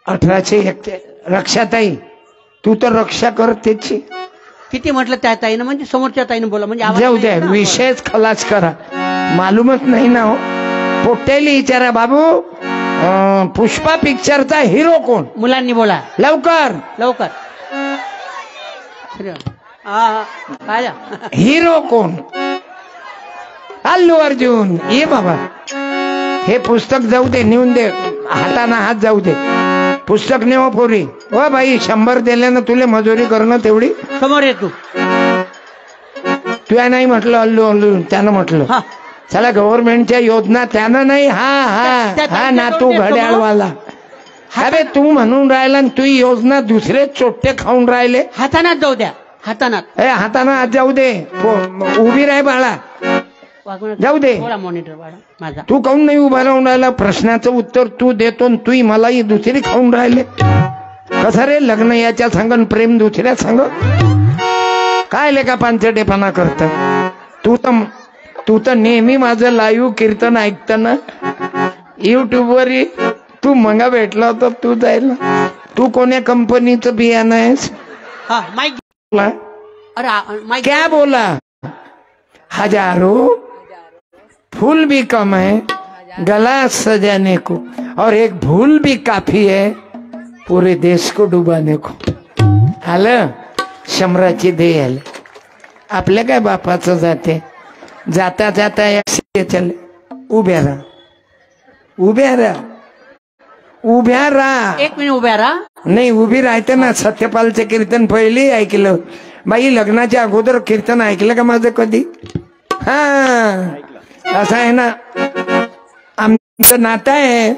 1801 रक्षाताई तू तर रक्षा कर त्याची. किती म्हटलं त्या ताईनं म्हणजे समोरच्या ताईनं बोला म्हणजे जाऊ द्या विषयच खलास करा. मालूमच नाही ना हो. पोट्टेली विचारा बाबू पुष्पा पिक्चरचा हिरो कोण. मुलांनी बोला लवकर लवकर. हिरो कोण. अल्लू अर्जुन. ये बाबा हे पुस्तक जाऊ दे नेऊन दे हाताना हात जाऊ दे. पुस्तक नेव पोरी. हो बाई 100 दिल्यानं तुले मजुरी करणं तेवढी. समोर ये तू नाही म्हटलं अल्लू अल्लू त्यानं म्हटलं चला गव्हर्नमेंटच्या योजना त्यानं नाही. हा नातू घड्याळवाला. अरे तू म्हणून राहिला तू योजना दुसरे चोट्टे खाऊन राहिले. हातानात जाऊ द्या हातानात. हाताना हात जाऊ दे. उभी राह बाळा जाऊ दे. मॉनिटर माझा तू काऊन नाही उभा राहून राहिला. प्रश्नाचं उत्तर तू देतो तू मलाही दुसरी खाऊन राहिले. कसं रे लग्न याच्या सांग प्रेम दुसऱ्या सांग. काय लेका पांचटेपणा करत. तू तर नेहमी माझं लाईव्ह कीर्तन ऐकताना युट्यूबवर तू मंगा भेटला होता तू जायला. तू कोण्या कंपनीचं बियाणं आहेस. क्या बोला. हजारों फूल भी कम है गला सजाने को और एक भूल भी काफी है पूरे देश को डुबाने को. आलं शंभराची दे आले. आपल्या काय बापाचं जाते. जाता जाता चल उभ्या राहा उभ्या राहा उभ्या राहा. 1 मिनिट उभ्या राहा. नाही उभी राहते ना. सत्यपालचे कीर्तन पहिली ऐकलं बाई. लग्नाच्या अगोदर कीर्तन ऐकलं का माझं कधी. असं आहे ना आमचं नातं आहे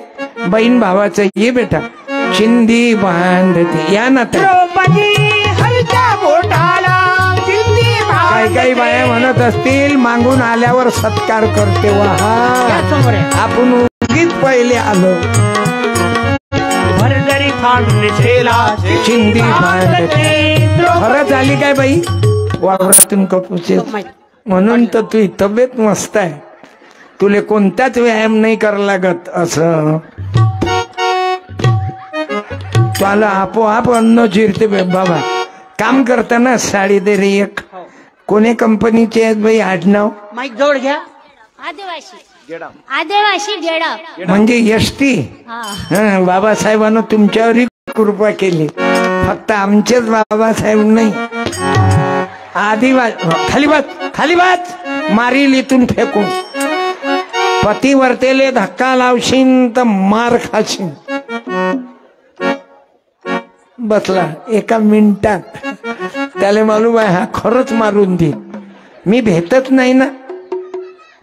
बहीण भावाचं. ये बेटा चिंदी बांधते या नातं. काही बाया म्हणत असतील मागून आल्यावर सत्कार करते. वा आपण उगीच पहिले आलो. चिंदी बांधते खरंच आली काय बाई वावरातून कपूचे. म्हणून तर तुझी तब्येत मस्त आहे. तुले कोणताच व्यायाम नाही करा लागत. असं तुला आपोआप अन्न जिरते बाबा. काम करताना साडी दे रे एक. कोणी कंपनीचे आहेत बाई आडनाव. माईक जवळ घ्या. आदिवासी गेडा म्हणजे एसटी. बाबासाहेबांना तुमच्यावरही कृपा केली. फक्त आमचेच बाबासाहेब नाही. आदिवासी खाली बात मारील इथून फेकून. पतिवर्तेले धक्का लावशीन तर मार खाशीन. बसला 1 मिनिटात. त्याला मालूम आहे हा खरंच मारून दे. मी भेटत नाही ना.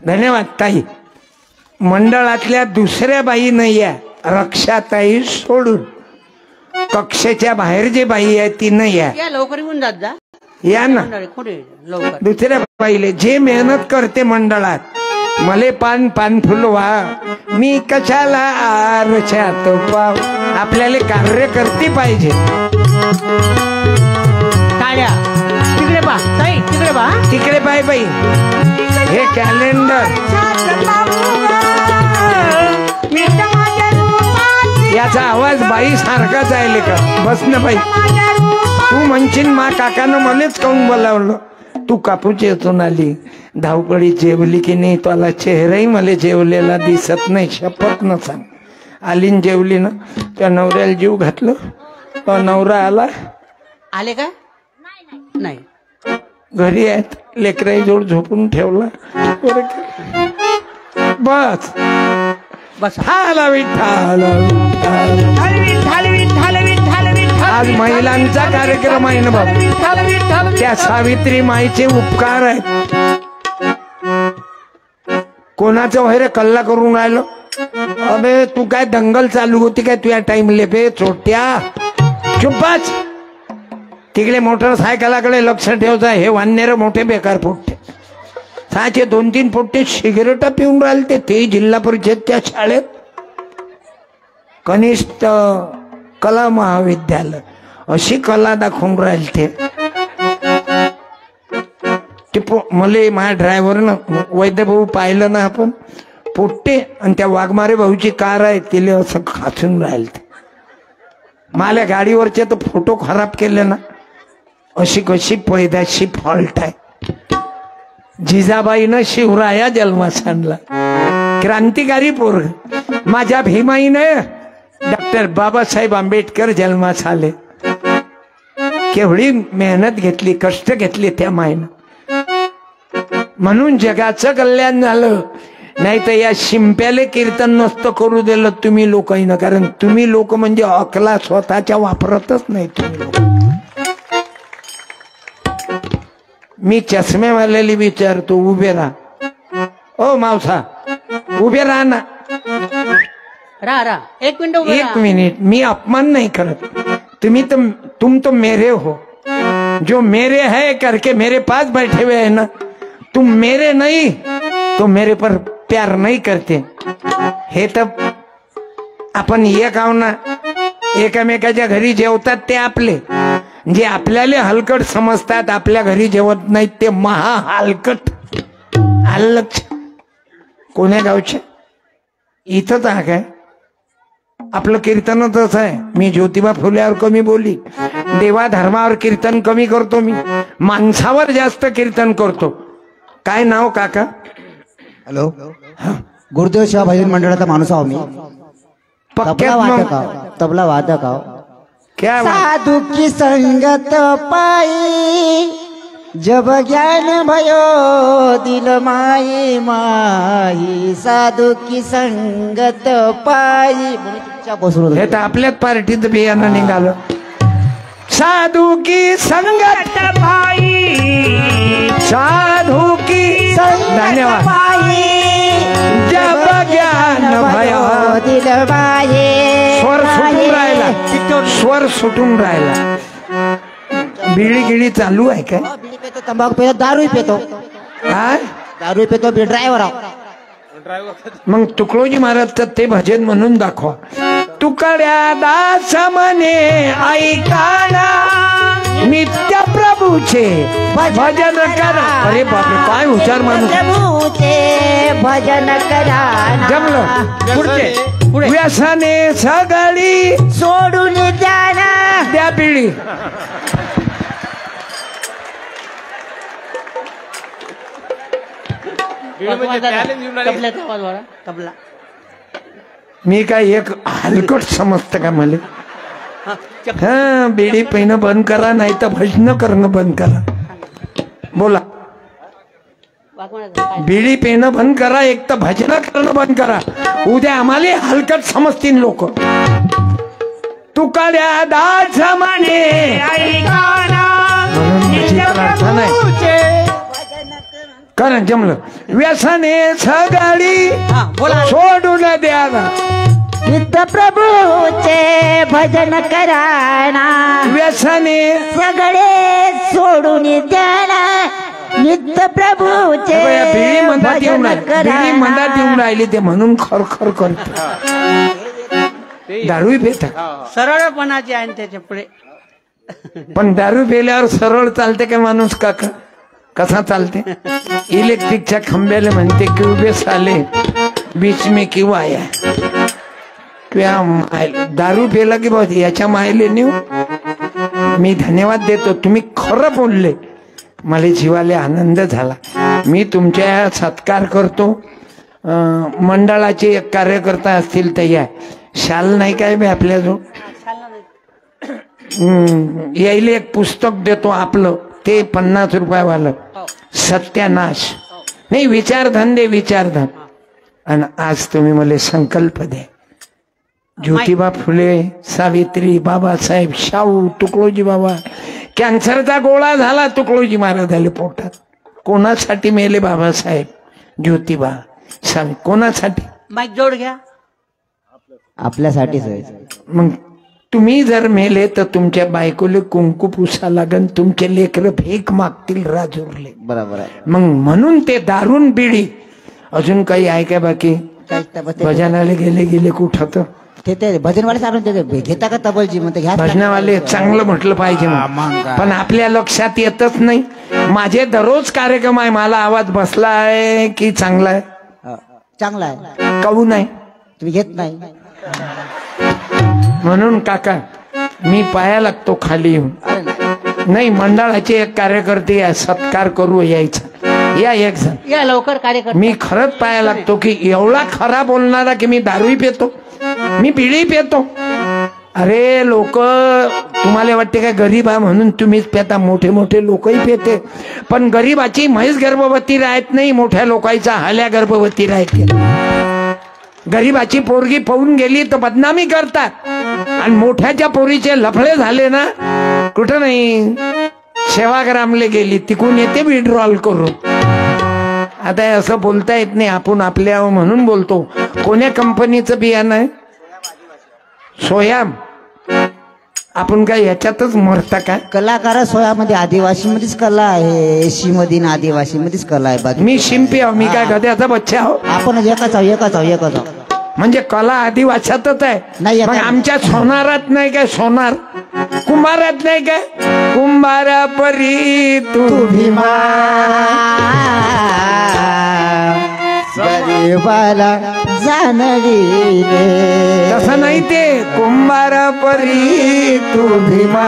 धन्यवाद ताई. मंडळातल्या दुसऱ्या बाई नाही या रक्षाताई सोडून. कक्षेच्या बाहेर जे बाई आहे ती नाही या. लवकर येऊन जात जा. या ना दुसऱ्या बाईले जे मेहनत करते मंडळात. मले पान फुल व्हा मी कशाला आरशात पाव. आपल्याला कार्यकर्ती पाहिजे. टाळ्या तिकडे पा ताई तिकडे पा. तिकडे पाय बाई. हे कॅलेंडर याचा आवाज बाई सारखाच आहे का. बस ना बाई. तू म्हणशील मा काकानं मलाच काऊन बोलावलं. तू कापूच येतून आली धावपळी जेवली की नाही. तुला चेहराही मला जेवलेला दिसत नाही. शपथ न सांग. आली जेवली ना. त्या नवऱ्याला जीव घातलं. तो नवरा आला. आले का नाही घरी आहेत. लेकराई जोड झोपून ठेवला. बस बस. आला विठ्ठल. आज महिलांचा कार्यक्रम आहे ना बाबा. त्या सावित्री माईचे उपकार आहेत. कोणाचं वगैरे कल्ला करून राहिलो. अबे तू काय दंगल चालू होती काय तुझ्या टाइमले बे चोट्या. चुप्पाच. तिकडे मोटरसायकलाकडे लक्ष ठेवता. हे वान्नेर मोठे बेकार पोट्टे. 2-3 पोट्टे सिगरेट पिऊन राहिले. ते जिल्हा परिषदच्या शाळेत कनिष्ठ कला महाविद्यालय अशी कला दाखवून राहिले. ते मले माझ्या ड्रायव्हरनं वैद्यभाऊ पाहिलं ना आपण पोट्टे. आणि त्या वाघमारे भाऊची कार आहे तिला असं खाचून राहिले. मला गाडीवरचे तर फोटो खराब केले ना, अशी कशी पैदाशी फॉल्ट आहे. जिजाबाईनं शिवराया जन्मास आणला, क्रांतिकारी पोरग. माझ्या भीमाईने डॉक्टर बाबासाहेब आंबेडकर जन्मास आले. केवढी मेहनत घेतली, कष्ट घेतले त्या मायनं, म्हणून जगाचं कल्याण झालं. नाही तर या शिंप्याले कीर्तन नसतं करू दिलं तुम्ही लोकांना, कारण तुम्ही लोक म्हणजे अकला स्वतःच्या वापरतच नाही तुम्ही लोक. मी चष्मेवाल्याला विचारतो, उभे राहा. ओ मावसा उभे राहा ना. रा 1 मिनिट उभे एक राहा. मिनिट, मी अपमान नहीं करत. तुम तो मेरे हो, जो मेरे है करके मेरे पास बैठे हुए है ना, तुम मेरे नहीं तो मेरे पर प्यार नहीं करते. हे तर आपण एक आहो ना, एकामेकाच्या घरी जेवतात ते आपले, जे आपल्याला हलकट समजतात आपल्या घरी जेवत नाहीत ते महा हलकट. आलं लक्ष? कोण्या गावचे? इथंच आहे काय? आपलं कीर्तनच आहे. मी ज्योतिबा फुल्यावर कमी बोली, देवा धर्मावर कीर्तन कमी करतो, मी माणसावर जास्त कीर्तन करतो. काय नाव काका? हॅलो, गुरुदेव शिवा भजन मंडळाचा माणूस आहो मी. तबला वादक आहो, तबला वादक आहो. क्या बात? साधु की संगत पाई जब ज्ञान भयो दिल माई माई. साधु की संगत पाई. हे तर आपल्याच पार्टीत बियाणं निघालं. साधू की संगत पाई, साधू की धन्यवाद. जब ज्ञान भयो दिल माई. स्वर सुटून राहिला, स्वर सुटून राहिला. बिडी गिडी चालू आहे काय? बिडी पेतो, तंबाखू पेतो, दारू पेतो. हा, दारू पेतो, बी ड्रायव्हर आहो. मग तुकडोजी महाराज ते भजन म्हणून दाखवा. तुकड्या दास म्हणे ऐकाना नित्य प्रभूचे भजन करा. अरे बापरे, काय हुशार माणूस. प्रभूचे भजन करा. जमलं. पुढे व्यसने सगळी सोडून द्याना. द्या पिढी. तबला मी काय एक हलकट समजतं का मला? हा, बिडी पिणं बंद करा, नाही तर भजन करणं बंद करा. बोला, बिडी पिणं बंद करा, एक तर भजन करणं बंद करा. उद्या आम्हाला हलकट समजतील लोक. तुकड्या दास म्हणे ऐकाना, म्हणून माझी प्रार्थना आहे. कारण जमलं. व्यसने सगळी सोडून द्याना. नित्य प्रभूचे भजन कराना. व्यसने सगळे सोडून द्याना. नित्य प्रभूचे बिडी मंदात येऊन भजन राहिली, बिडी मंदात येऊन कराना. राहिली ते म्हणून खरखर करते. दारू पेत, सरळपणाचे आहे त्याच्या पुढे. पण दारू पेल्यावर सरळ चालते का माणूस काका? कसा चालते? इलेक्ट्रिकच्या खांब्याला म्हणते की उभे साले बीच में क्यों आया. दारू पेला की बहुत याच्या मायले नेऊ. मी धन्यवाद देतो, तुम्ही खरं बोलले, मला जीवाले आनंद झाला. मी तुमच्या सत्कार करतो. मंडळाचे एक कार्यकर्ता असतील तर या. शाल नाही काय बे आपल्याजवळ? यायला एक पुस्तक देतो आपलं, ते 50 रुपयावालं, सत्यानाश. नाही, विचारधन दे, विचारधन. आणि आज तुम्ही मला संकल्प दे. ज्योतिबा फुले, सावित्री, बाबासाहेब, शाहू, तुकडोजी बाबा. कॅन्सरचा गोळा झाला तुकडोजी महाराज झाले पोटात. कोणासाठी मेले बाबासाहेब, ज्योतिबा, सावित्री? कोणासाठी? माईक जोड घ्या. आपल्यासाठीच आहे. मग तुम्ही जर मेले तर तुमच्या बायकोले कुंकू पुसा लागन, तुमचे लेकर भीक मागतील राजूरले. बरोबर आहे. मग म्हणून ते दारून बिडी. अजून काही आहे का बाकी? भजनाले गेले कुठं तर ते भजनवाले सांगून ते घेता का तबलजी म्हणते घ्या. भजनावाले चांगलं म्हटलं पाहिजे मग. पण आपल्या लक्षात येतच नाही. माझे दररोज कार्यक्रम आहे, मला आवाज बसला आहे की चांगला आहे? चांगला आहे. काहून नाही? तुम्ही घेत नाही म्हणून काका मी पाया लागतो खाली येऊन. अरे नाही. नाही, मंडळाचे एक कार्यकर्ते या, सत्कार करू यायचा. या एक जण. या लवकर कार्यकर्ता. मी खरंच पाया लागतो की एवढा खरा बोलणारा की मी दारूही पितो, मी बिडी पितो. अरे लोक तुम्हाला वाटते काय गरीब आहे म्हणून तुम्हीच पेता, मोठे मोठे लोकही पेते. पण गरीबाची म्हैस गर्भवती राहत नाही, मोठ्या लोकांचा हल्या गर्भवती राहते. गरीबाची पोरगी पळून गेली तर बदनामी करतात, आणि मोठ्याच्या पोरीचे लफडे झाले ना, कुठं नाही सेवाग्रामले गेली, तिकून येते विड्रॉल करून. आता असं बोलता येत नाही, आपण आपल्या म्हणून बोलतो. कोण्या कंपनीचं बियाणं आहे? सोयाम. आपण काय याच्यातच मरता का? कलाकार सोयामध्ये आदिवासी मध्येच कला आहे, एसी मध्ये आदिवासी मध्येच कला आहे. बाकी मी शिंपी आहो, मी काय गध्याचा बच्चा आहो? आपण एकच आहो. म्हणजे कला आदिवासातच आहे. नाही, मग आता- आमच्या सोनारात नाही काय? सोनार कुंभारात नाही काय? कुंभारा परी तू भीमा, गरीबाला जाणविले. तसं नाही ते. कुंभारा परी तू भीमा,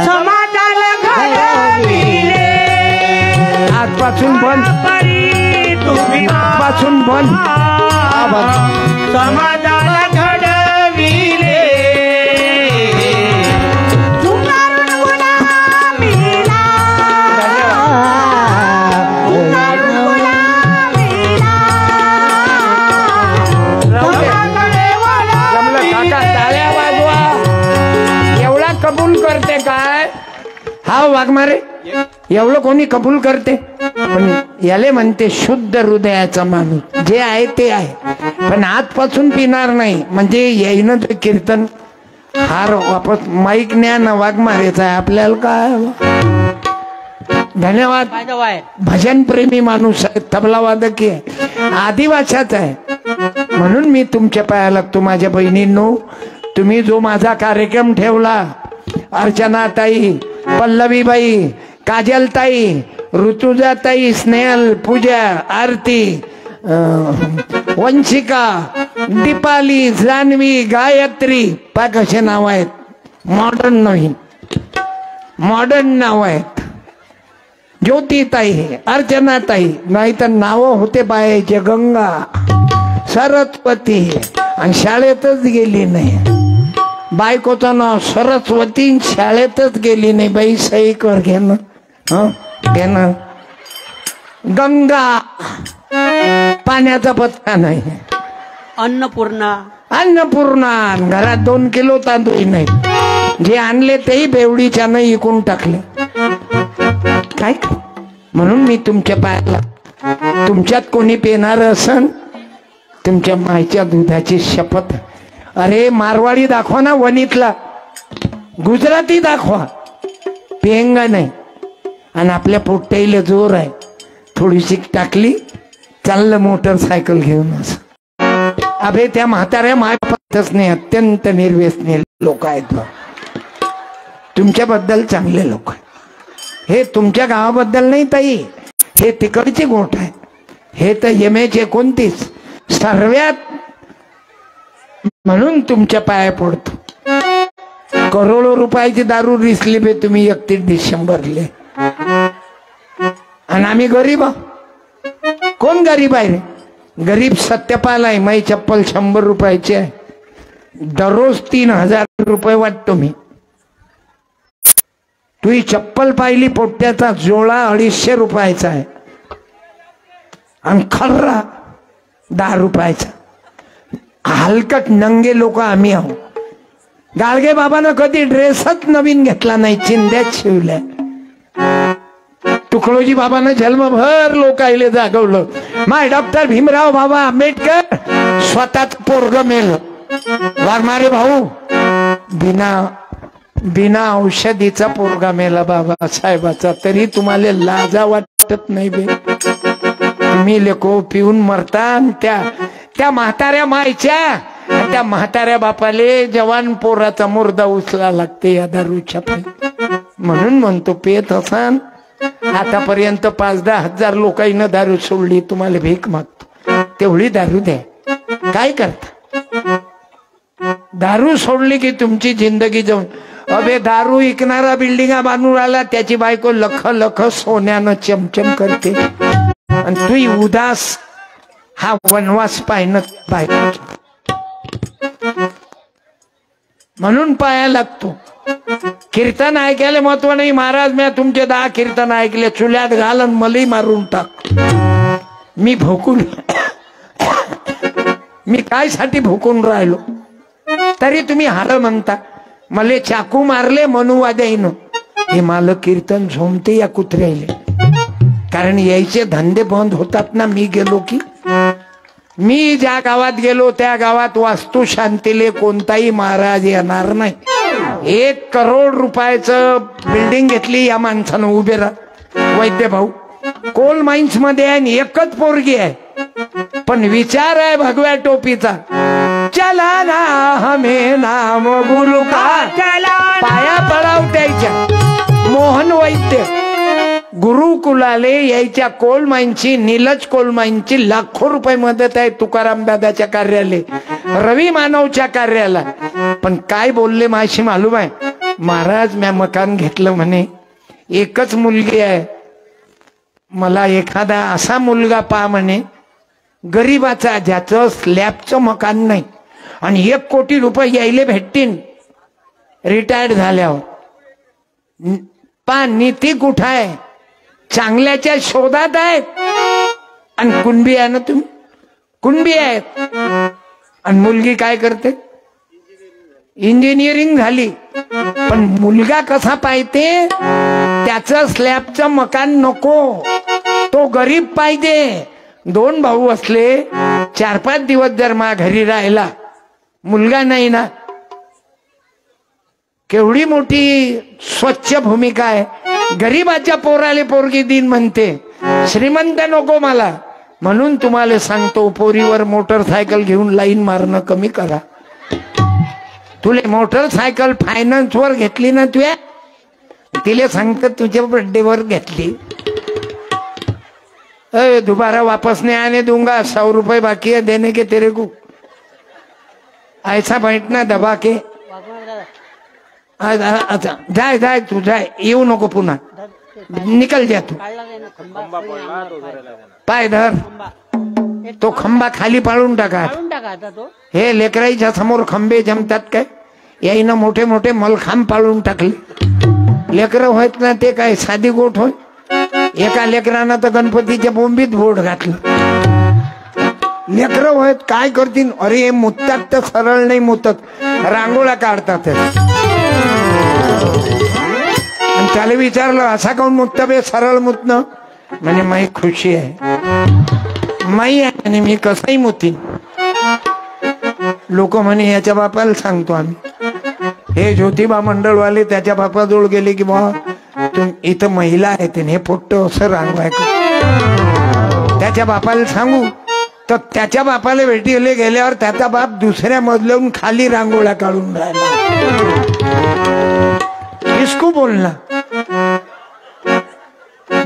समाजाला घडविले. आजपासून बंद, आजपासून बंद. समाजाला घडविले. झुंगारून गुलामीला. झुंगारून गुलामीला. जमलं काका, टाळ्या वाजवा. एवढा कबूल करते काय? हा वाघमारे, एवढं कोणी कबूल करते? पण याले म्हणते शुद्ध हृदयाचा माणूस. जे आहे ते आहे, पण आजपासून पिणार नाही. म्हणजे येईन ते कीर्तन हार वापस माईक न्या ना, वाघमारेचा आहे आपल्याला काय. धन्यवाद. फायदा वाय. भजन प्रेमी माणूस आहे, तबला वादक आहे, आदिवासाच आहे. म्हणून मी तुमच्या पाया लागतो माझ्या बहिणींनो. तुम्ही जो माझा कार्यक्रम ठेवला, अर्चनाताई, पल्लवीबाई, काजलताई, ऋतुजाताई, स्नेहल, पूजा, आरती, वंशिका, दीपाली, जान्हवी, गायत्री, पा कसे नाव आहेत. मॉडर्न नवीन मॉडर्न नाव आहेत. ज्योतिताई, अर्चनाताई, नाही तर नाव होते बायाचे. गंगा, सरस्वती, आणि शाळेतच गेली नाही. बायकोचं नाव सरस्वती, शाळेतच गेली नाही. बाई सही कर घेणं, घेणं. गंगा, पाण्याचा पत्ता नाही. अन्नपूर्णा. अन्नपूर्णा, घरात 2 किलो तांदूळ नाही. जे आणले तेही बेवडीच्या नाही इकून टाकले. काय? म्हणून मी तुमच्या पायाला, तुमच्यात कोणी पेणार असन, तुमच्या मायच्या दुधाची शपथ. अरे मारवाडी दाखवा ना वणीतला, गुजराती दाखवा, पेंगा नाही. आणि आपल्या पोट्ट्याला जोर आहे, थोडीशी टाकली, चाललं मोटरसायकल घेऊन. असं अबे त्या म्हाताऱ्या मायपातच नाही. अत्यंत निर्व्यसनी लोक आहेत. तुमच्याबद्दल चांगले लोक आहेत. हे तुमच्या गावाबद्दल नाही ताई, हे तिकडची गोष्ट आहे. हे तर MH-29 सर्वात. म्हणून तुमच्या पाया पडतो. करोडो रुपयाची दारू रिसली बे तुम्ही 31 डिसेंबरले. आणि आम्ही गरीब आहोत. कोण गरीब आहे रे? गरीब सत्यपाल आहे. माझी चप्पल 100 रुपयाची आहे. दररोज 3000 रुपये वाटतो मी. तू ही चप्पल पाहिली, पोट्ट्याचा जोळा 250 रुपयाचा आहे, आणि खर्रा 10 रुपयाचा. हलकट नंगे लोक आम्ही आहोत. गाडगे बाबानं कधी ड्रेसच नवीन घेतला नाही, चिंध्यात शिवल्या. तुकडोजी बाबानं जन्मभर लोकायले जागवलं. माय डॉक्टर भीमराव बाबा आंबेडकर स्वतःच पोरग मेल. वाघमारे भाऊ, बिना औषधीचा पोरगा मेला बाबा साहेबाचा. तरी तुम्हाला लाजा वाटत नाही बे? तुम्ही लेको पिऊन मरता. त्या म्हाताऱ्या मायच्या, त्या म्हाताऱ्या बापाले जवान पोराचा मुर्दा उचला लागते या दारूच्या पायी. म्हणून म्हणतो पेत असान. आतापर्यंत 5-10 हजार लोकांना दारू सोडली. तुम्हाला भीक मागतो तेवढी दारू द्या. काय करता? दारू सोडली की तुमची जिंदगी जाऊन. अबे दारू विकणारा बिल्डिंगा बांधून राहिला, त्याची बायको लख लख सोन्यानं चमचम करते आणि तू उदास. हा वनवास पाहिन बायको म्हणून पाया लागतो. कीर्तन ऐकायला महत्व नाही. महाराज मी तुमचे 10 कीर्तन ऐकले, चुल्यात घाल आणि मलाही मारून टाक. मी भोकून मी काय साठी भोकून राहिलो, तरी तुम्ही हाल म्हणता. मले चाकू मारले मनुवाद्याईनं, हे मला कीर्तन झोमते या कुत्र्याले. कारण यायचे धंदे बंद होतात ना. मी गेलो की, मी ज्या गावात गेलो त्या गावात वास्तू शांतीले कोणताही महाराज येणार नाही. 1 करोड रुपयाचं बिल्डिंग घेतली या माणसानं उभे राहा. वैद्य भाऊ कोल माइन्स मध्ये आहे आणि एकच पोरगी आहे, पण विचार आहे भगव्या टोपीचा. चला ना हमें नाम गुरु का, पाया पडाव त्याच्या. मोहन वैद्य गुरुकुलाले यायच्या कोल माइनची, नीलज कोल माइनची लाखो रुपये मदत आहे तुकाराम दादाच्या कार्यालय, रवी मानवच्या कार्याला. पण काय बोलले माशी मालूम आहे, महाराज मी मकान घेतलं म्हणे, एकच मुलगी आहे, मला एखादा असा मुलगा पहा म्हणे गरीबाचा, ज्याचं स्लॅबचं मकान नाही आणि 1 कोटी रुपये यायले भेटतील रिटायर्ड झाल्यावर. पा नीती कुठं आहे, चांगल्याच्या शोधात आहेत. आणि कुणबी आहे ना तुम्ही, कुणबी आहेत. आणि मुलगी काय करते, इंजिनिअरिंग झाली. पण मुलगा कसा पाहिजे, त्याचं स्लॅबचं मकान नको, तो गरीब पाहिजे. 2 भाऊ असले, 4-5 दिवस जर मा घरी राहिला, मुलगा नाही ना, केवढी मोठी स्वच्छ भूमिका आहे. गरीबाच्या पोराले पोरगी दिन म्हणते, श्रीमंत नको मला. म्हणून तुम्हाला सांगतो, पोरीवर मोटरसायकल घेऊन लाईन मारणं कमी करा. तुले मोटरसायकल फायनान्स वर घेतली ना, तुया तिले सांगत तुझ्या बर्थडे वर घेतली, दोबारा वापस नहीं आने दूंगा, 100 रुपए बाकी है देने के तेरे को, ऐसा बैठना दबा के. अच्छा जाए जाए तू जाए, येऊ नको पुन्हा, निकल जा तू. पाय धर, तो खंबा खाली पाडून टाका. हे लेकराईच्या समोर खंबे जमतात काय, याईनं मोठे मोठे मलखांब पाडून टाकले. लेकर होत ना ते काय साधी गोठ होय. एका लेकरानं तर गणपतीच्या बोंबीत बोट घातलं. लेकर होत काय करतील, अरे मुततात तर सरळ नाही मुतत, रांगोळ्या काढतात. त्याला विचारलं असा काऊन मुतता बे, सरळ मुतणं म्हणजे माई खुशी आहे, माई आहे आणि मी कसंही मुतीन. लोक म्हणे याच्या बापाला सांगतो आम्ही. हे ज्योतिबा मंडळवाले त्याच्या बापाजवळ गेले की बा इथं महिला आहेत, हे पोट्ट असं रांगवाय, त्याच्या बापाला सांगू. तर त्याच्या बापाला भेटीले गेल्यावर त्याचा बाप दुसऱ्या मजल्याहून खाली रांगोळ्या काढून राहिला. किसको बोलना.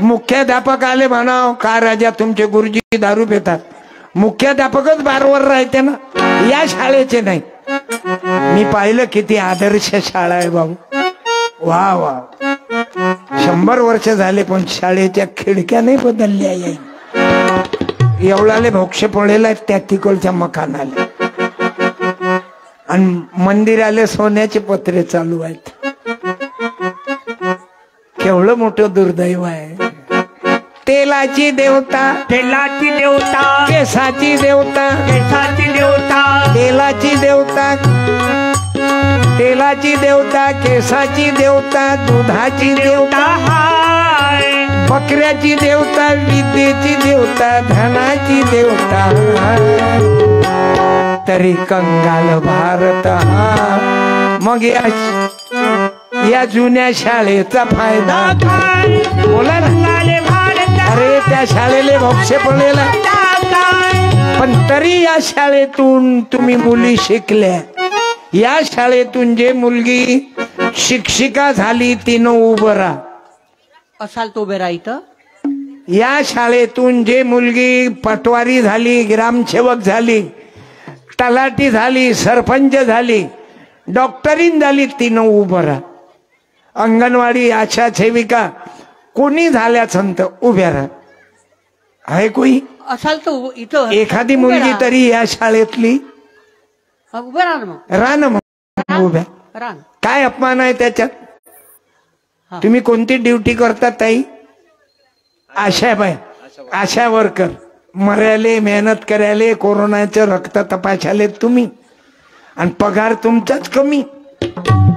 मुख्याध्यापक आले म्हणाव, का राजा तुमचे गुरुजी दारू पितात. मुख्याध्यापकच बारवर राहते ना, या शाळेचे नाही. मी पाहिलं किती आदर्श शाळा आहे बाबू, वा वा. 100 वर्ष झाले पण शाळेच्या खिडक्या नाही बदलल्या. एवढाले भोक्ष पडलेला आहेत त्या तिकडच्या मकानाले, आणि मंदिराले सोन्याचे पत्रे चालू आहेत. केवढं मोठं दुर्दैव आहे. तेलाची देवता, तेलाची देवता, केसाची देवता, केसाची देवता, तेलाची देवता, तेलाची देवता, केसाची देवता, दुधाची देवता, बकऱ्याची देवता, विद्येची देवता, धनाची देवता, तरी कंगाल भारत हा. मग या जुन्या शाळेचा फायदा बोला ना. अरे त्या शाळेले मोक्ष पडलेला, पण तरी या शाळेतून तुम्ही मुली शिकल्या. या शाळेतून जे मुलगी शिक्षिका झाली तिनं उभं राहा असाल तो बेरा इथं. या शाळेतून जे मुलगी पटवारी झाली, ग्रामसेवक झाली, तलाठी झाली, सरपंच झाली, डॉक्टरीन झाली तिनं उभं राहा. अंगणवाडी आशा सेविका कोणी झाल्या संत उभ्या राहा. आहे कोई असाल तर इथं एखादी मुलगी तरी या शाळेतली उभं राहा ना मग. राहा ना मग उभ्या. राहा. काय अपमान आहे त्याच्यात. तुम्ही कोणती ड्युटी करता ताई. आशा बाय आशा वर्कर. मरायले मेहनत करायले कोरोनाचं रक्त तपासायले तुम्ही आणि पगार तुमचाच कमी.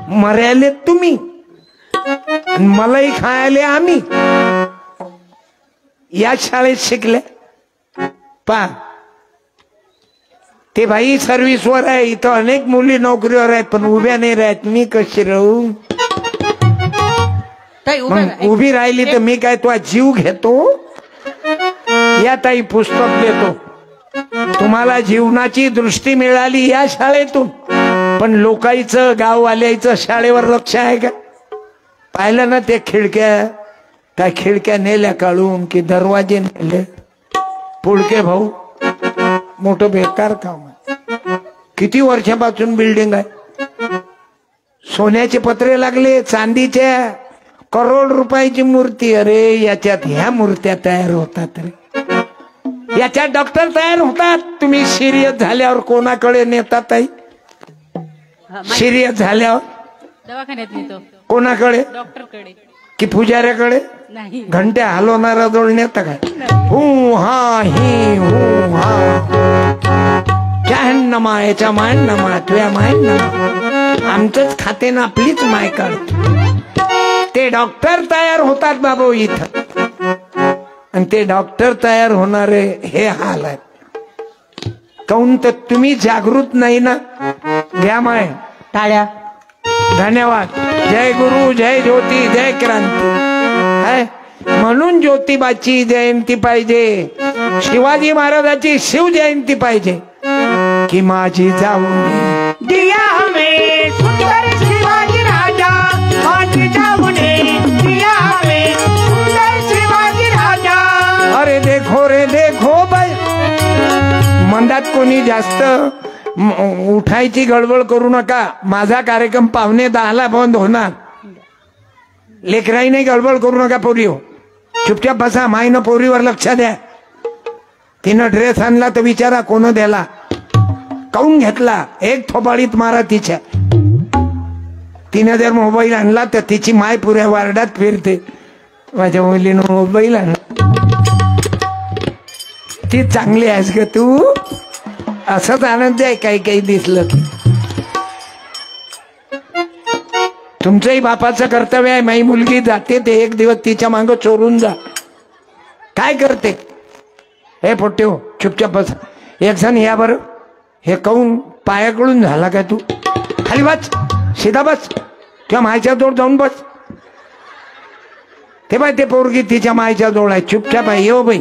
मरायले तुम्ही आणि मलाही खायले आम्ही. या शाळेत शिकले पा ते भाई सर्व्हिसवर आहे. इथं अनेक मुली नोकरीवर आहेत पण उभ्या नाही राहत. मी कशी राहू. उभी राहिली तर मी काय तुझा जीव घेतो. या ताई पुस्तक देतो. तुम्हाला जीवनाची दृष्टी मिळाली या शाळेतून पण लोकांचं गाववाल्याचं शाळेवर लक्ष आहे का. पाहिलं ना ते खिडक्या काय खिडक्या नेल्या काढून की दरवाजे नेले. पुढके भाऊ मोठं बेकार काम आहे. किती वर्षापासून बिल्डिंग आहे. सोन्याचे पत्रे लागले चांदीच्या करोड रुपयाची मूर्ती. अरे याच्यात ह्या मूर्त्या तयार होतात रे. याच्यात डॉक्टर तयार होतात. तुम्ही सिरियस झाल्यावर कोणाकडे नेतात ताई. सिरियस झाल्यावर दवाखान्यात नेतो. कोणाकडे. डॉक्टरकडे की पुजाऱ्याकडे. नाही. घंट्या हलवणारा जोड नेता काय. हू हा ही हू हा क्या नमा याच्या माय नमा तुया माय नमा. आमचंच खाते ना आपलीच माय काढतो. ते डॉक्टर तयार होतात बाबू इथं आणि ते डॉक्टर तयार होणारे हे हाल आहेत. काऊन तर तुम्ही जागृत नाही ना. घ्या माय टाळ्या. धन्यवाद. जय गुरु जय ज्योती जय क्रांती. म्हणून ज्योतिबाची जयंती पाहिजे. शिवाजी महाराजाची शिव जयंती पाहिजे की माझी जाऊन दिया में सुंदर शिवाजी राजा माझी जाऊन दिया में सुंदर शिवाजी राजा. अरे देखो रे देखो बाय. मंदात कोणी जास्त उठायची गडबड करू नका. माझा कार्यक्रम 9:45 बंद होणार. लेकराई नाही गडबड करू नका. पोरी हो चुपचाप बसा. माईनं पोरीवर लक्ष द्या. तिनं ड्रेस आणला तर विचारा कोण द्याला काऊन घेतला. एक थोबाडीत मारा तिच्या. तिने जर मोबाईल आणला तर तिची माय पुऱ्या वार्डात फिरते. माझ्या मुलीनं मोबाईल आणला. ती चांगली आहेस ग तू. असंच आनंद आहे. काही काही दिसलं. तुमचंही बापाचं कर्तव्य आहे. माझी मुलगी जाते ते एक दिवस तिच्या मागं चोरून जा. काय करते हे पोट्टे हो चुपचाप बस. एक जण या बरं. हे काऊन पायाकडून झाला काय तू. खाली बस. सीधा बस. त्या मायच्या जवळ जाऊन बस. ते बाय ते पोरगी तिच्या मायच्या जवळ आहे. चुपचाप आहे. येऊ बाई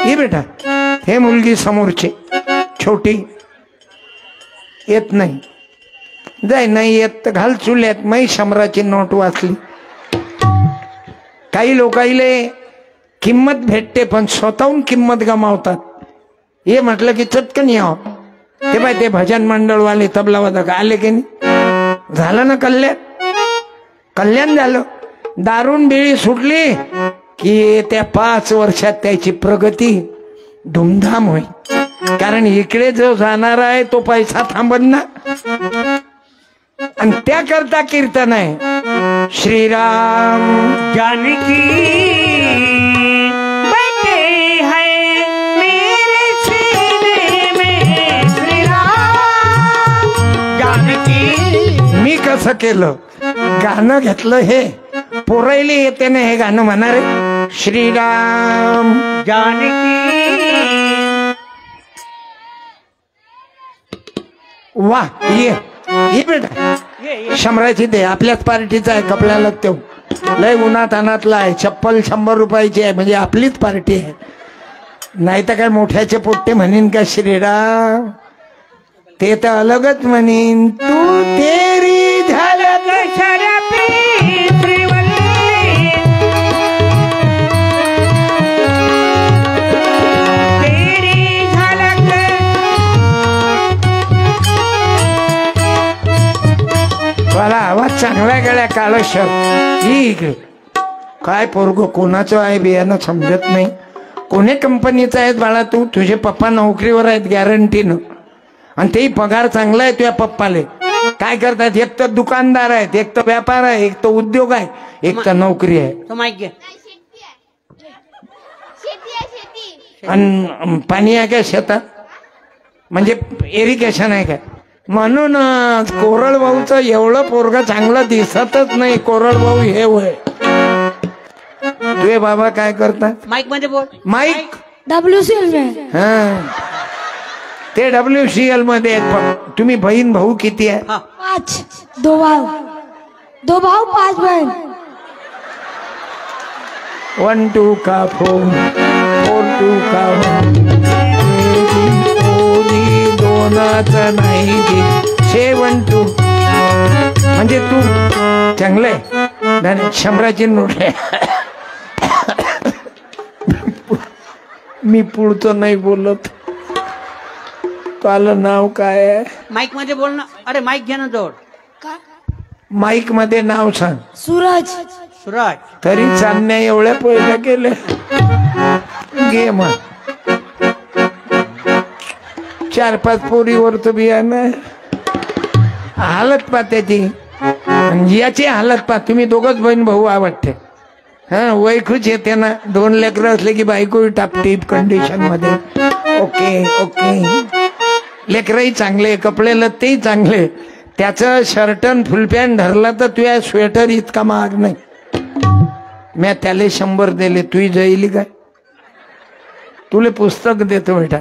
ये बेटा. हे मुलगी समोरची छोटी येत नाही. जाय नाही येत तर घाल चुल्यात. मै 100ची नोट वाचली. काही लोकाईले किंमत भेटते पण स्वतःहून किंमत गमावतात. हे म्हटलं की चटकन यावं. ते बाय ते भजन मंडळवाले तबला वादक आले की नाही. झालं ना कल्याण. कल्याण झालं. दारून बिळी सुटली की त्या 5 वर्षात त्याची प्रगती धूमधाम होईल. कारण इकडे जो जाणार आहे तो पैसा थांबत ना. आणि त्याकरता कीर्तन आहे. श्रीराम जानकी बैठे हैं मेरे सीने में. श्रीराम जानकी. मी कसं केलं गाणं घेतलं. हे पोरायले येते ना हे गाणं म्हणणार आहे. श्रीराम जानकी. वा ये बेटा. 100ची दे. आपल्याच पार्टीचा आहे. कपड्याला तो लय उन्हात अनातला आहे. चप्पल 100 रुपयाची आहे म्हणजे आपलीच पार्टी आहे. नाही तर काय मोठ्याचे पोट्टे म्हणीन का श्रीराम. ते तर अलगच म्हणीन. तू तेरी झलक शरपी चांगल्या गळ्या काळ शर्ट ही इकडे काय पोरग कोणाचं आहे बियाणं समजत नाही. कोणी कंपनीचं आहेत बाळा तू? तुझे पप्पा नोकरीवर आहेत गॅरंटीनं आणि तेही पगार चांगला आहे तुझ्या पप्पाले. काय करतात? एक तर दुकानदार आहेत, एक तर व्यापार आहे, एक तर उद्योग आहे, एक तर नोकरी आहे. तो माईक घे. आणि पाणी आहे काय शेतात? म्हणजे इरिगेशन आहे काय? म्हणून कोरडभाऊचं एवढं पोरग चांगलं दिसतच नाही. कोरडभाऊ हे वय तुझे बाबा काय करतात? माईक मध्ये बोल. माईक WCL में. हा ते WCL मध्ये आहेत. तुम्ही बहीण भाऊ किती आहे? 5. 2 भाव 5 बहन. 1 2 का 4 4 2 का 1 दोनाचं नाही 7 2 म्हणजे तू चांगलंय. 100ची नोट आहे. मी पुढचं नाही बोलत. तुला नाव काय आहे? माईक मध्ये बोल ना. अरे माईक घ्या ना जवळ. माईक मध्ये नाव सांग. सूरज. सूरज. तरी चालण्या एवढ्या पैदा केल्या. घे मग 4-5 पोरीवर तर बियाणं हालत पा त्याची याची हालत पा. तुम्ही दोघच बहीण भाऊ आवडते. हा वय खुश येते ना. 2 लेकरं असले की बायको टापटीप कंडिशन मध्ये. Okay okay. लेकरही चांगले, कपडे लत्तेही चांगले. त्याचं शर्टन फुल पॅन्ट धरला तर तुझ्या स्वेटर इतका महाग नाही. मी त्याला 100 दिले. तुही जाईली काय? तुले पुस्तक देतो बेटा.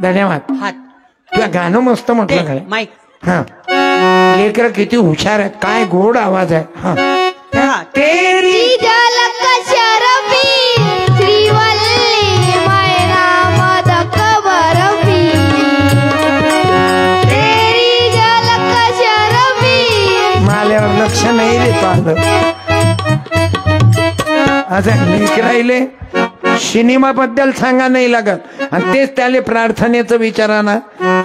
धन्यवाद. हात. तुला गाणं मस्त म्हटलं काय? माईक. हा लेकर किती हुशार आहेत. काय गोड आवाज आहे. हा तेरी झलक शरफी श्रीवल्ली मैना मदक बरफी. तेरी झलक शरफी. माल्यावर लक्ष नाही देतो आलं. असं लेख राहिले. सिनेमा बद्दल सांगा नाही लागत आणि तेच त्याला प्रार्थनेचं विचारा ना.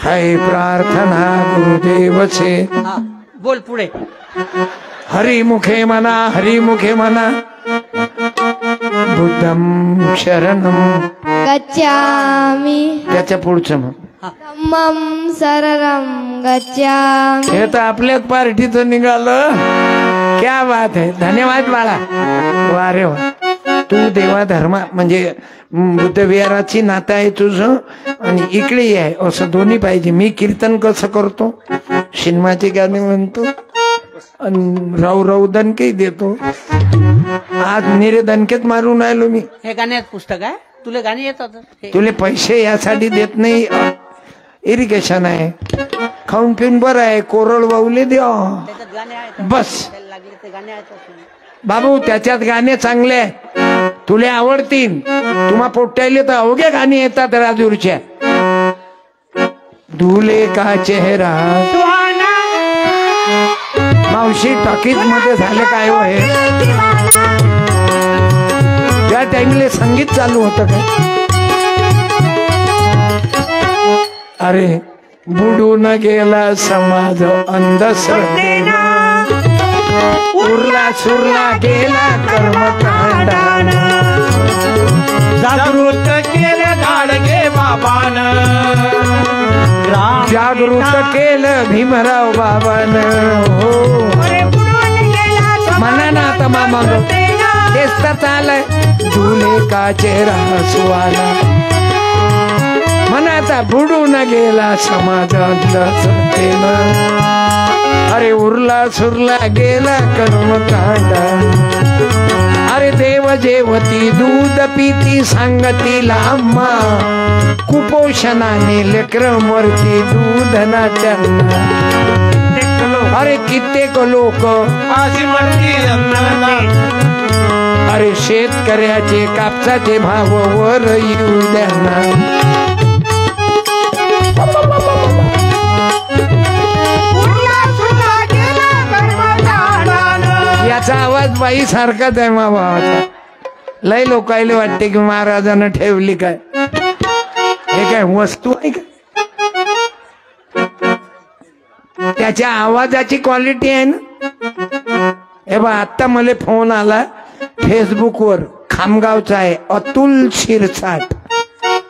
हाय प्रार्थना गुरुदेवचे. बोल पुढे. हरिमुखे म्हणा, हरिमुखे म्हणा. बुद्धम शरणम गच्छामि. त्याच्या पुढचं मग धम्मं शरणं गच्छामि. हे तर आपल्याच पार्टीचं निघालं. क्या बात आहे. धन्यवाद बाळा. वा रे वा. तू देवा धर्मा म्हणजे बुद्धविहाराची नातं आहे तुझं आणि इकडे आहे असं दोन्ही पाहिजे. मी कीर्तन कसं करतो, सिनेमाचे गाणे म्हणतो आणि राऊ दणके देतो. आज निरे दणकेच मारून राहिलो मी. हे गाण्यात पुस्तक आहे. तुला गाणी येतात? तुले पैसे यासाठी देत नाही. इरिगेशन आहे. खाऊन पिऊन बरं आहे. कोरड वाऊले द्या त्याच्यात गाणे आहेत. बस लागले ते गाणे आहेत. बाबू त्याच्यात गाणे चांगले आहे. तुले आवडतील. तुम्हा पोट्याले तर अवघ्या गाणी येतात राजूरच्या. धुले का चेहरा. मावशी टॉकीज मध्ये झालं काय हो हे? त्या टाइमले संगीत चालू होतं काय? अरे बुडून गेला समाज अंधश्रद्धेनं. उरला सुरला गेला कर्मकांडानं. जागृत केलं गाडगे बाबानं. जागृत केलं भीमराव बाबानं. हो म्हणा ना आता मामा तेच तर चालय. झुले का चेहरा सुवाला मनाचा बुडून गेला समाज अंधश्रद्धेनं. अरे उरला सुरला गेला कर्मकांडा. अरे देव जेवती दूध पिती सांगतीला अम्मा. कुपोषणाने लेकर मरती दूध ना त्यांना. अरे कित्येक लोक अशी मरती अन्नाला. अरे शेतकऱ्याचे कापसाचे भाव वर येऊ द्या. याचा आवाज बाई सारखाच आहे मा भावाचा. लय लोकायला वाटते की महाराजानं ठेवली काय. हे काय वस्तू आहे का? त्याच्या आवाजाची क्वालिटी आहे ना. हे बा आता मला फोन आला फेसबुकवर, खामगावचा आहे, अतुल शिरसाट.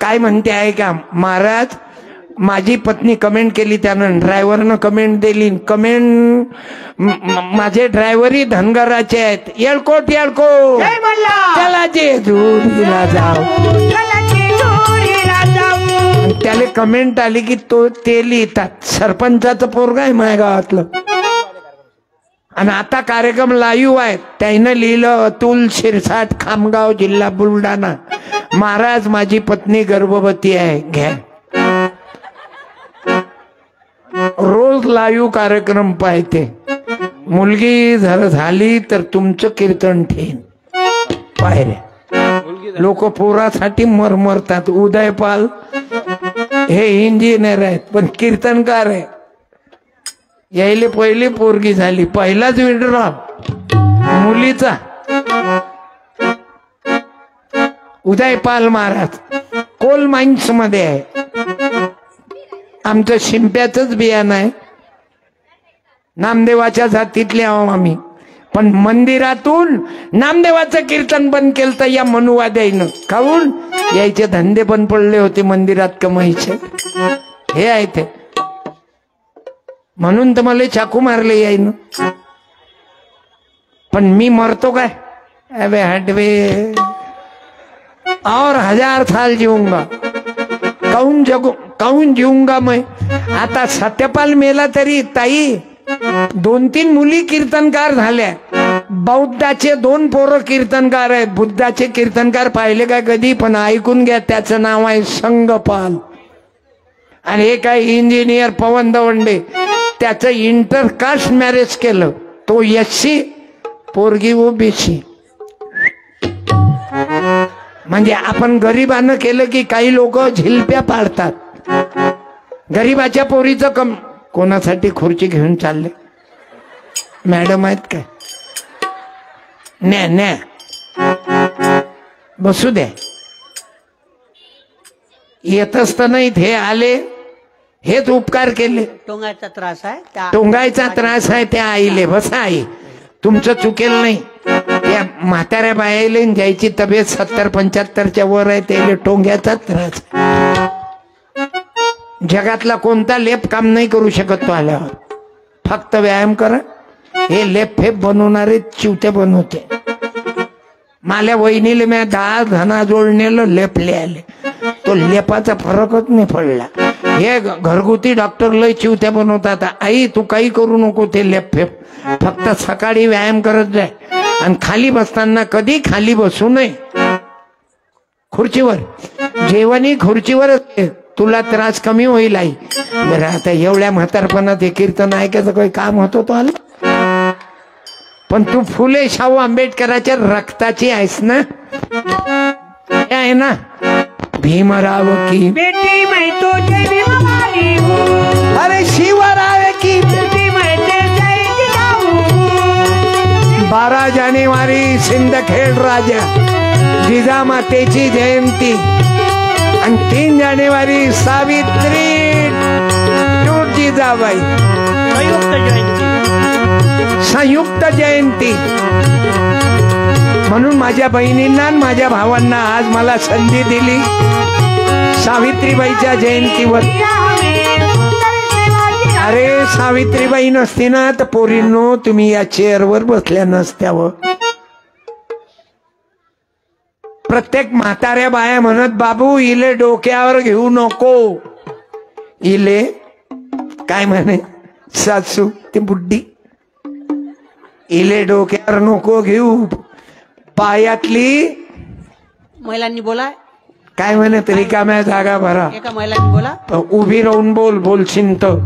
काय म्हणते आहे का, महाराज माझी पत्नी कमेंट केली, त्यानं ड्रायव्हरनं कमेंट दिली, कमेंट माझे ड्रायव्हरही धनगराचे आहेत, येळकोट येळकोट त्याला जेजुरीला जाऊ. त्याला कमेंट आली की तो ते लिहितात सरपंचाचं पोरगा आहे माझ्या गावातलं. आणि आता कार्यक्रम लाईव्ह आहे, त्यानं लिहिलं अतुल शिरसाट, खामगाव, जिल्हा बुलढाणा. महाराज माझी पत्नी गर्भवती आहे, घ्या. रोज लाईव्ह कार्यक्रम पाहते. मुलगी जर झाली तर तुमचं कीर्तन ठेन पाहिजे. लोक पोरासाठी मरमरतात. उदयपाल हे इंजिनियर आहेत पण कीर्तनकार आहे. यायले पहिली पोरगी झाली, पहिलाच विड्रॉल मुलीचा. उदयपाल महाराज कोल माइन्स मध्ये आहे. आमचं शिंप्याचंच बियाणं आहे. नामदेवाच्या जातीतले आहो आम्ही, पण मंदिरातून नामदेवाचं कीर्तन बंद केलं तर या मनुवाद्याईनं. काहून यायचे धंदे पण पडले होते मंदिरात कमाईचे. हे आहे ते, म्हणून तर मला चाकू मारले यायनं. पण मी मरतो काय, अबे हटवे, और 1000 साल जीऊंगा. काऊन जीऊंगा मैं. आता सत्यपाल मेला तरी ताई 2-3 मुली कीर्तनकार झाल्या. बौद्धाचे 2 पोरं कीर्तनकार आहेत. बुद्धाचे कीर्तनकार पाहिले काय कधी, पण ऐकून घ्या, त्याचं नाव आहे संगपाल. आणि हे काय इंजिनियर पवन दवंडे, त्याचं इंटरकास्ट मॅरेज केलं. तो SC, पोरगी ओबीसी. म्हणजे आपण गरिबानं केलं की काही लोक झिलप्या पाडतात. गरीबाच्या पोरीचं कम. कोणासाठी खुर्ची घेऊन चालले, मॅडम आहेत काय, न्या बसू द्या. येतच तर नाहीत, हे आले, हेच उपकार केले. टोंगाचा त्रास आहे, टोंगायचा त्रास आहे त्या आईले. बसा आई, तुमचं चुकेल नाही. त्या म्हाताऱ्या बायाले ज्याची तब्येत 70-75च्या वर आहे त्याला टोंग्याचा त्रास. जगातला कोणता लेप काम नाही करू शकत तो आल्यावर. फक्त व्यायाम करा. हे लेप फेप बनवणारे चिवते बनवते. माझ्या वहिनीले मी 10 धना जोडणेलं लेप लिहाले, तो लेपाचा फरकच नाही पडला. हे घरगुती डॉक्टर लय चिवत्या बनवतात. आई तू काही करू नको ते लेप फेप, फक्त सकाळी व्यायाम करत जाय. आणि खाली बसताना कधी खाली बसू नये, खुर्चीवर. जेवणी खुर्चीवरच. तुला त्रास कमी होईल आई. बरं आता एवढ्या म्हातारपणात हे कीर्तन ऐकायचं काही काम होतं तो आलं. पण तू फुले शाहू आंबेडकरांच्या रक्ताची आहेस ना, आहे ना. भीमराव की बेटी मैं तो जय भीमवाली हूँ, अरे शिवराव की बेटी मैं तो जय जिजाऊ. 12 जानेवारी सिंदखेड राजा जिजामातेची जयंती. आणि 3 जानेवारी सावित्री जिजाबाई संयुक्त जयंती. म्हणून माझ्या बहिणींना आणि माझ्या भावांना आज मला संधी दिली सावित्रीबाईच्या जयंतीवर. अरे सावित्रीबाई नसती ना तर पोरींनो तुम्ही या चेअरवर बसल्या नसत्यावर. प्रत्येक म्हाताऱ्या बाया म्हणत, बाबू इले डोक्यावर घेऊ नको. इले काय म्हणे सासू ती बुड्डी, इले डोक्यावर नको घेऊ. पायातली महिलांनी बोला, काय म्हणे तरी काम्या जागा भरा. एका महिलांनी बोला, उभी राहून बोलशील तर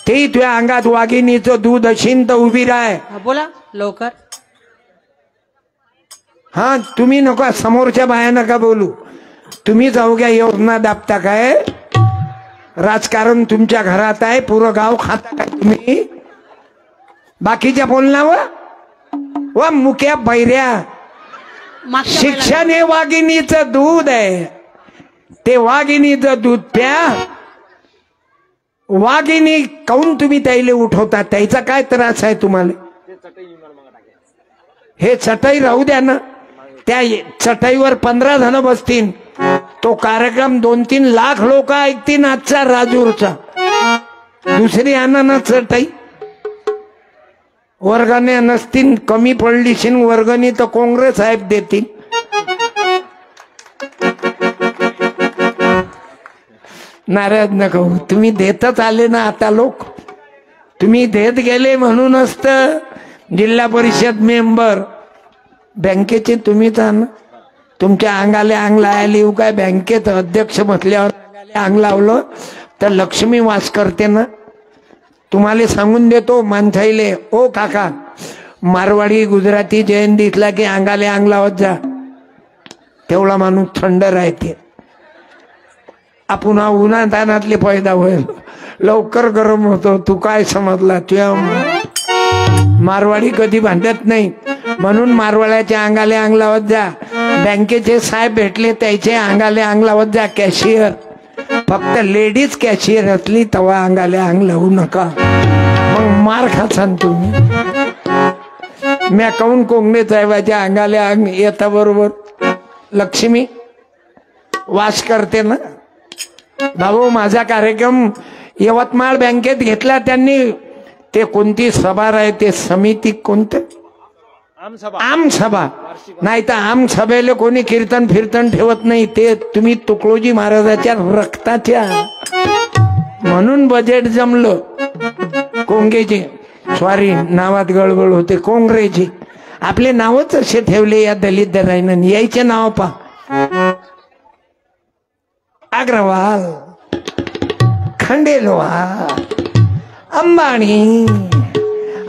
ते तुझ्या अंगात वाघिणीचं दूध असेल तर उभी राह. बोला लवकर. हा तुम्ही नका, समोरच्या बाया नका बोलू. तुम्ही अवघ्या योजना दाबता काय. राजकारण तुमच्या घरात आहे, पुरं गाव खाता काय तुम्ही. बाकीच्या बोलण्यावर व मुक्या बैऱ्या. शिक्षण हे वाघिणीचं दूध आहे, ते वाघिणीचं दूध प्या. वाघिणी काऊन तुम्ही त्याला उठवता, त्याचा काय त्रास आहे तुम्हाला. हे चटई राहू द्या ना, त्या चटईवर 15 जण बसतील, तो कार्यक्रम 2-3 लाख लोक ऐकतील आजचा राजूरचा. दुसरी आणा ना चटई. वर्गण्या नसतील, कमी पडलीशील वर्गणी तर काँग्रेस साहेब देतील. नाराज नका होऊ, तुम्ही देतच आले ना आता लोक. तुम्ही देत गेले म्हणूनच तर जिल्हा परिषद मेंबर बँकेचे तुम्हीच ना. तुमच्या अंगाले अंग लायला येऊ काय? बँकेत अध्यक्ष म्हटल्यावर अंगाले अंग लावलं तर लक्ष्मी वास करते ना. तुम्हाला सांगून देतो माणसाईले, ओ काका, मारवाडी गुजराती जयंतीतला की अंगाले अंग लावत जा, तेवढा माणूस थंड राहते. आपण उन्हातानातले पैदा होईल, लवकर गरम होतो. तू काय समजला? तुझ्या मारवाडी कधी भांडत नाही, म्हणून मारवाड्याच्या अंगाले अंग लावत जा. बँकेचे साहेब भेटले त्याचे अंगाले अंग लावत जा. कॅशियर, फक्त लेडीज कॅशियर असली तेव्हा अंगाले अंग लावू नका, मग मार खासान तुम्ही. म्या काऊन कोंगणे साहेबाच्या अंगाले अंग येता बरोबर लक्ष्मी वास करते ना. भाऊ, माझा कार्यक्रम यवतमाळ बँकेत घेतला त्यांनी. ते कोणती सभा आहे ते समिती कोणते? आम सभा. नाही तर आम सभेला कोणी कीर्तन फिरतन ठेवत नाही. ते तुम्ही तुकडोजी महाराजाच्या रक्ताच्या, म्हणून बजेट जमलं. कोंगेचे, सॉरी नावात गडबड होते, काँग्रेसची. आपले नावच असे ठेवले या दलित दराईनं. यायचे नाव पा: अग्रवाल, खंडेलवाल, अंबानी,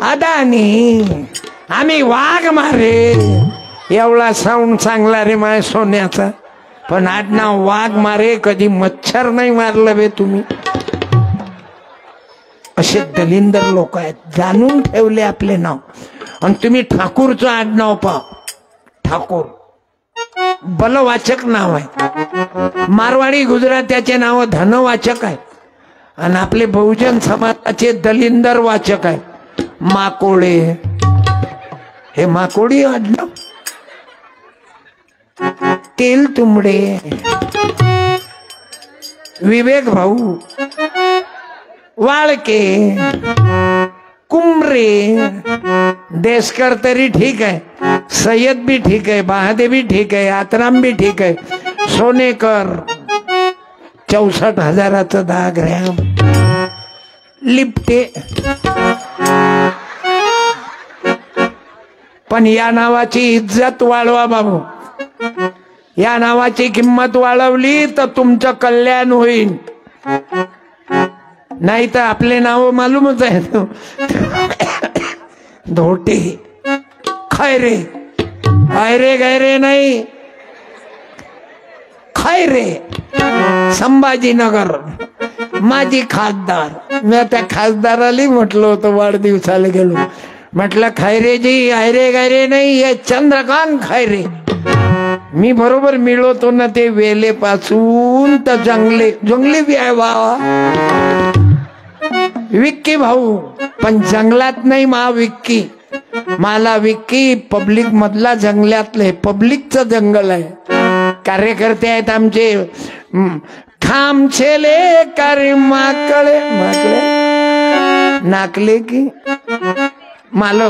अदानी. आम्ही वाघ मारे. एवढा साऊंड चांगला रे माय सोन्याचा, पण आडनाव वाघ मारे. कधी मच्छर नाही मारलं बे तुम्ही. असे दलिंदर लोक आहेत, जाणून ठेवले आपले नाव. आणि तुम्ही ठाकूरचं आडनाव पा. ठाकूर बलवाचक नाव आहे. मारवाडी गुजरात्याचे नाव धनवाचक आहे, आणि आपले बहुजन समाजाचे दलिंदर वाचक आहे. माकोडे, हे माकोडी आडनाव. तेल तुंबडे, विवेक भाऊ, वाळके, कुंभरे, देशकर तरी ठीक आहे, सय्यद भी ठीक आहे, बहादे भी ठीक आहे, आतराम भी ठीक आहे, सोनेकर 64,000चं 10 ग्रॅम, लिपटे. पण या नावाची इज्जत वाढवा बाबू. या नावाची किंमत वाढवली तर तुमचं कल्याण होईल. नाही तर आपले नाव मालूमच आहे. धोटे, खैरे, ऐरे गैरे नाही, खैरे, संभाजीनगर, माजी खासदार. मी त्या खासदाराला म्हटलं होतं, वाढदिवसाला गेलो, म्हटलं खैरेजी ऐरे गैरे नाही, हे चंद्रकांत खैरे. मी बरोबर मिळवतो ना ते वेलेपासून तर जंगले. जंगली बी आहे बाबा, विक्की भाऊ, पण जंगलात नाही मा विक्की. मला विक्की पब्लिक मधला जंगलातले, पब्लिकचं जंगल आहे. कार्यकर्ते आहेत आमचे. खामछेले करे माकळे, माकळे नाकले की मला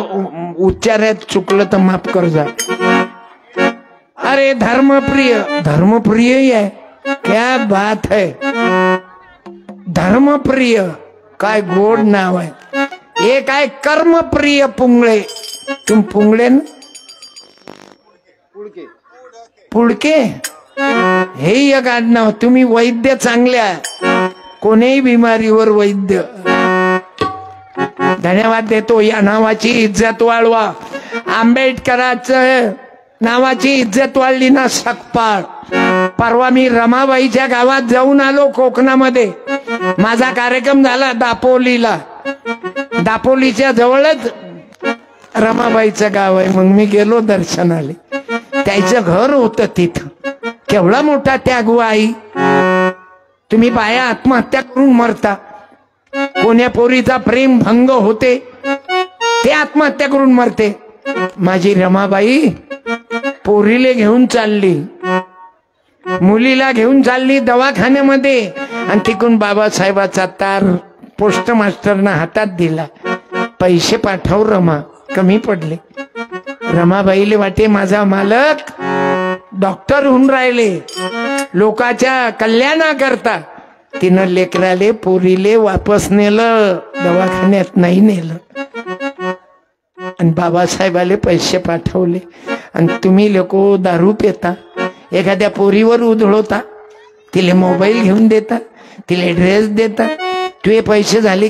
उच्चारात चुकलं तर माफ कर जा. अरे धर्मप्रिय, धर्मप्रिय आहे. क्या बात है, धर्मप्रिय, काय गोड नाव आहे. एक आहे कर्मप्रिय पुंगळे. तुम पुंगळे ना, पुडके, हे एक आडनाव. तुम्ही वैद्य चांगल्या, कोणीही बिमारीवर वैद्य. धन्यवाद देतो. या नावाची इज्जत वाढवा. आंबेडकरांचं नावाची इज्जत वाढली ना सकपाळ. परवा मी रमाबाईच्या गावात जाऊन आलो कोकणामध्ये. माझा कार्यक्रम झाला दापोलीला. दापोलीच्या जवळच रमाबाईचं गाव आहे. मग मी गेलो दर्शनाले. त्याचं घर होतं तिथं. केवढा मोठा त्याग आई. तुम्ही बाया आत्महत्या करून मरता. कोण्या पोरीचा प्रेम भंग होते, ते आत्महत्या करून मरते. माझी रमाबाई पोरीले घेऊन चालली, मुलीला घेऊन चालली दवाखान्यामध्ये, आणि तिकडून बाबासाहेबाचा तार पोस्ट मास्टरना हातात दिला, पैसे पाठव रमा, कमी पडले. रमाबाईले वाटे माझा मालक डॉक्टर होऊन राहिले लोकांच्या कल्याणाकरता. तिनं लेकराले पोरीले वापस नेलं, दवाखान्यात नाही नेलं, आणि बाबासाहेबाले पैसे पाठवले. आणि तुम्ही लोक दारू पिता, एखाद्या पोरीवर उधळवता, तिले मोबाईल घेऊन देता, तिले ड्रेस देता, तुझे पैसे झाले